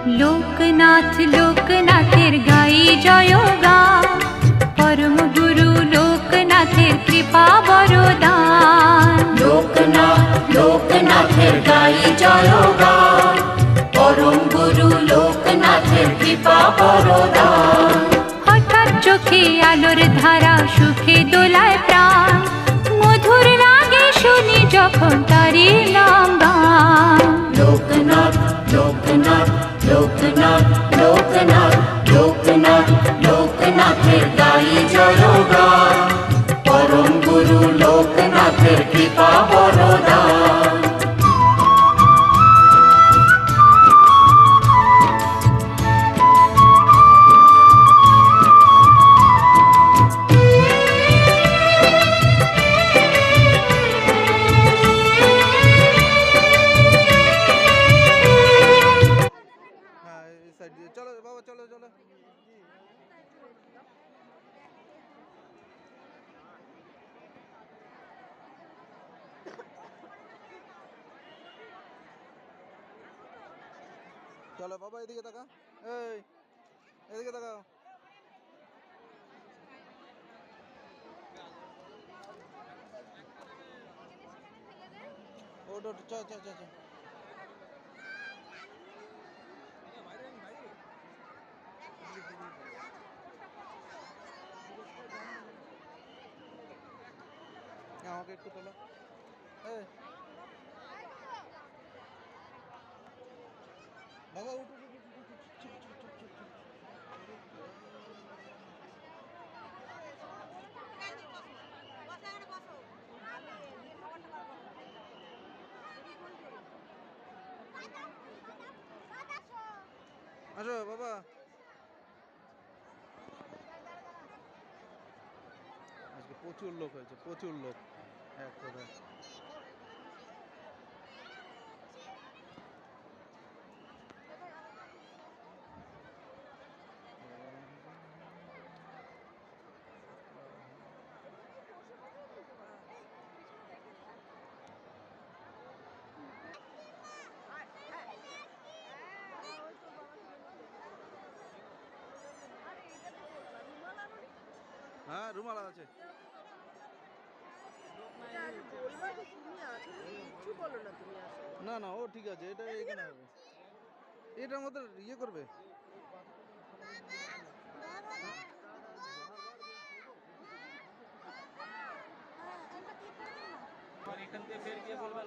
লোকনাথ লোকনাথের গাই জয়গান, পরম গুরু লোকনাথের কৃপা বরদান। লোকনাথ লোকনাথের গাই জয়গান, পরম গুরু লোকনাথের কৃপা বরদান। হঠাৎ চোখে আলোর ধারা, সুখে দোলায় প্রাণ, মধুর লাগে শুনি যখন তারি নাম গান। লোকনাথ লোকনাথ লোকনাথ লোকনাথ লোকনাথ লোকনাথের গাই জয়গান, পরম গুরু লোকনাথের কৃপা বরদান। চলো বাবা, চলো চলো। চলো বাবা, এদিকে তাকা, এই এদিকে তাকাও। ওটো চ চ চ চ। আমাকে একটু তোলো। এই বাবা উঠো, আসো বাবা। আজকে প্রচুর লোক হয়েছে, প্রচুর লোক এক কথায়। হ্যাঁ, রুমাল আছে। না না, ও ঠিক আছে, এটা এখানে হবে। এটার মধ্যে ইয়ে করবে। এখান থেকে ফের গিয়ে বলবে